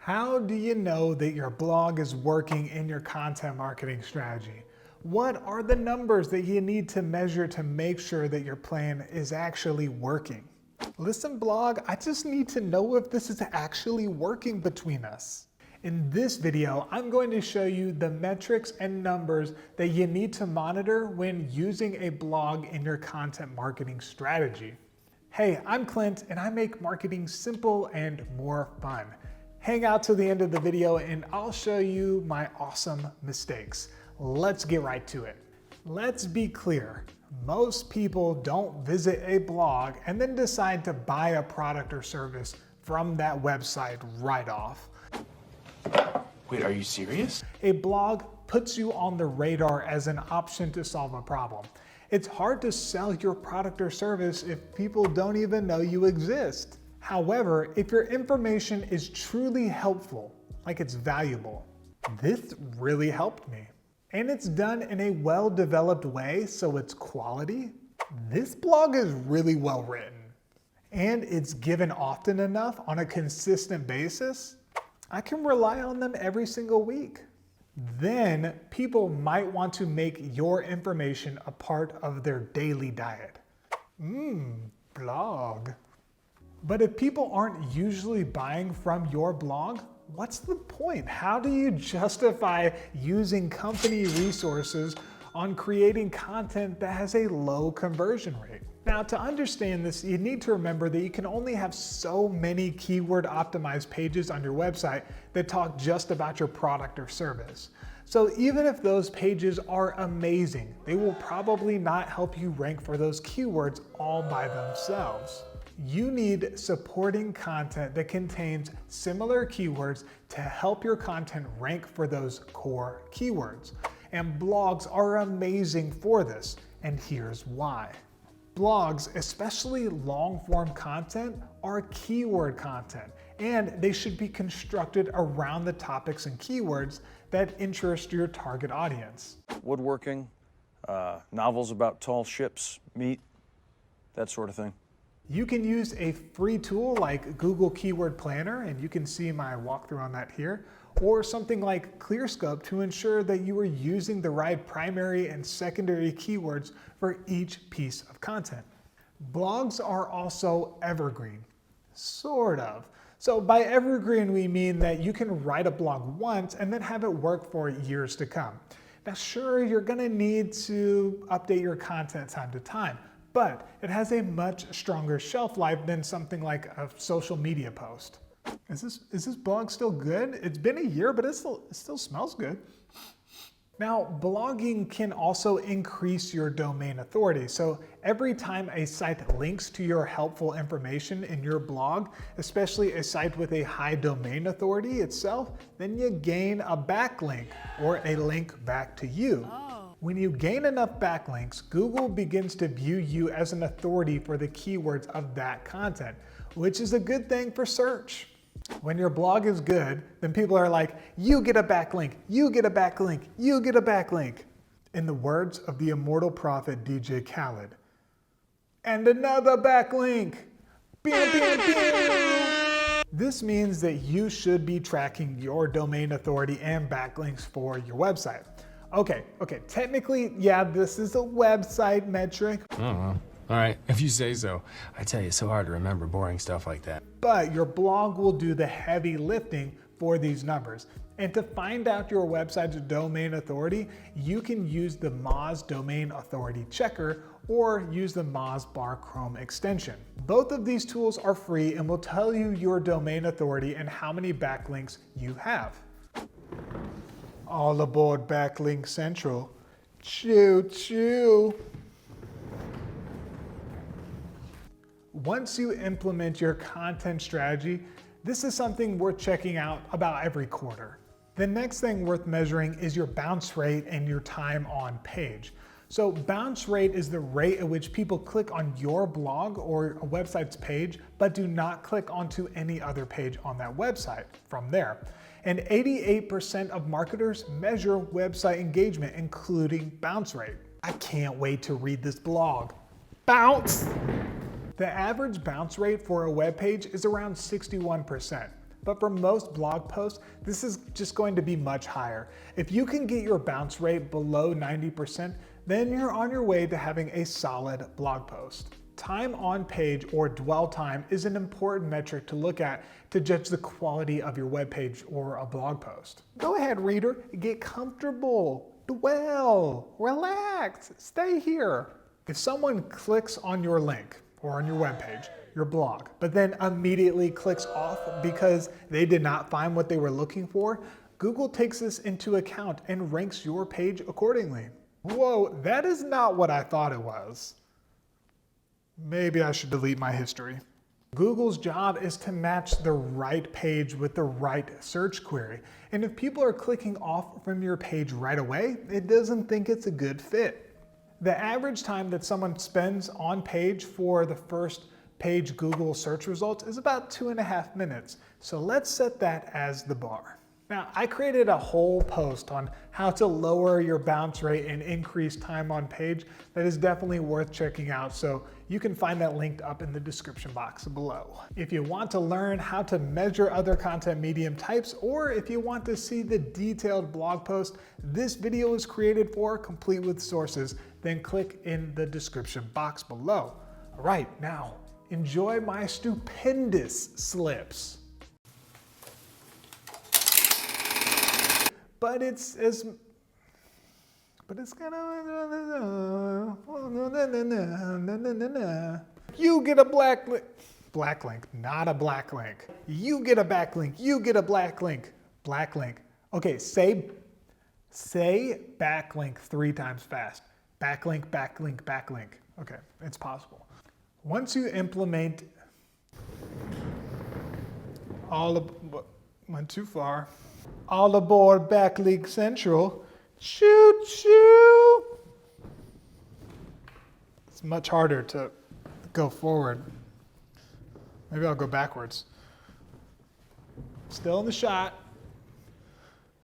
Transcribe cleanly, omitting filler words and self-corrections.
How do you know that your blog is working in your content marketing strategy? What are the numbers that you need to measure to make sure that your plan is actually working? Listen, blog, I just need to know if this is actually working between us. In this video, I'm going to show you the metrics and numbers that you need to monitor when using a blog in your content marketing strategy. Hey, I'm Clint, and I make marketing simple and more fun. Hang out till the end of the video and I'll show you my awesome mistakes. Let's get right to it. Let's be clear. Most people don't visit a blog and then decide to buy a product or service from that website right off. Wait, are you serious? A blog puts you on the radar as an option to solve a problem. It's hard to sell your product or service if people don't even know you exist. However, if your information is truly helpful, like it's valuable, this really helped me. And it's done in a well-developed way, so it's quality. This blog is really well written. And it's given often enough on a consistent basis, I can rely on them every single week. Then people might want to make your information a part of their daily diet. Blog. But if people aren't usually buying from your blog, what's the point? How do you justify using company resources on creating content that has a low conversion rate? Now, to understand this, you need to remember that you can only have so many keyword optimized pages on your website that talk just about your product or service. So even if those pages are amazing, they will probably not help you rank for those keywords all by themselves. You need supporting content that contains similar keywords to help your content rank for those core keywords. And blogs are amazing for this, and here's why. Blogs, especially long-form content, are keyword content, and they should be constructed around the topics and keywords that interest your target audience. Woodworking, novels about tall ships, meat, that sort of thing. You can use a free tool like Google Keyword Planner, and you can see my walkthrough on that here, or something like Clearscope to ensure that you are using the right primary and secondary keywords for each piece of content. Blogs are also evergreen, sort of. So by evergreen, we mean that you can write a blog once and then have it work for years to come. Now, sure, you're gonna need to update your content time to time, but it has a much stronger shelf life than something like a social media post. Is this blog still good? It's been a year, but it still smells good. Now, blogging can also increase your domain authority. So every time a site links to your helpful information in your blog, especially a site with a high domain authority itself, then you gain a backlink or a link back to you. When you gain enough backlinks, Google begins to view you as an authority for the keywords of that content, which is a good thing for search. When your blog is good, then people are like, you get a backlink, you get a backlink, you get a backlink. In the words of the immortal prophet DJ Khaled. And another backlink. Bam, bam, bam. This means that you should be tracking your domain authority and backlinks for your website. Okay, technically, yeah, this is a website metric. I don't know. All right, if you say so. I tell you, it's so hard to remember boring stuff like that. But your blog will do the heavy lifting for these numbers. And to find out your website's domain authority, you can use the Moz Domain Authority Checker or use the Mozbar Chrome extension. Both of these tools are free and will tell you your domain authority and how many backlinks you have. All aboard Backlink Central. Choo choo. Once you implement your content strategy, this is something worth checking out about every quarter. The next thing worth measuring is your bounce rate and your time on page. So bounce rate is the rate at which people click on your blog or a website's page, but do not click onto any other page on that website from there. And 88% of marketers measure website engagement, including bounce rate. I can't wait to read this blog. Bounce! The average bounce rate for a web page is around 61%. but for most blog posts, this is just going to be much higher. If you can get your bounce rate below 90%, then you're on your way to having a solid blog post. Time on page, or dwell time, is an important metric to look at to judge the quality of your web page or a blog post. Go ahead, reader, get comfortable, dwell, relax, stay here. If someone clicks on your link or on your web page, your blog, but then immediately clicks off because they did not find what they were looking for, Google takes this into account and ranks your page accordingly. Whoa, that is not what I thought it was. Maybe I should delete my history. Google's job is to match the right page with the right search query. And if people are clicking off from your page right away, it doesn't think it's a good fit. The average time that someone spends on page for the first page Google search results is about 2.5 minutes. So let's set that as the bar. Now, I created a whole post on how to lower your bounce rate and increase time on page that is definitely worth checking out, so you can find that linked up in the description box below. If you want to learn how to measure other content medium types, or if you want to see the detailed blog post this video is created for, complete with sources, then click in the description box below. All right, now enjoy my stupendous slips. But it's kind of, you get a black link, not a black link. You get a backlink, you get a black link, black link. Okay, say backlink 3 times fast. Backlink, backlink, backlink. Okay, it's possible. Once you implement went too far. All aboard Backlink Central. Shoot, shoot. It's much harder to go forward. Maybe I'll go backwards. Still in the shot.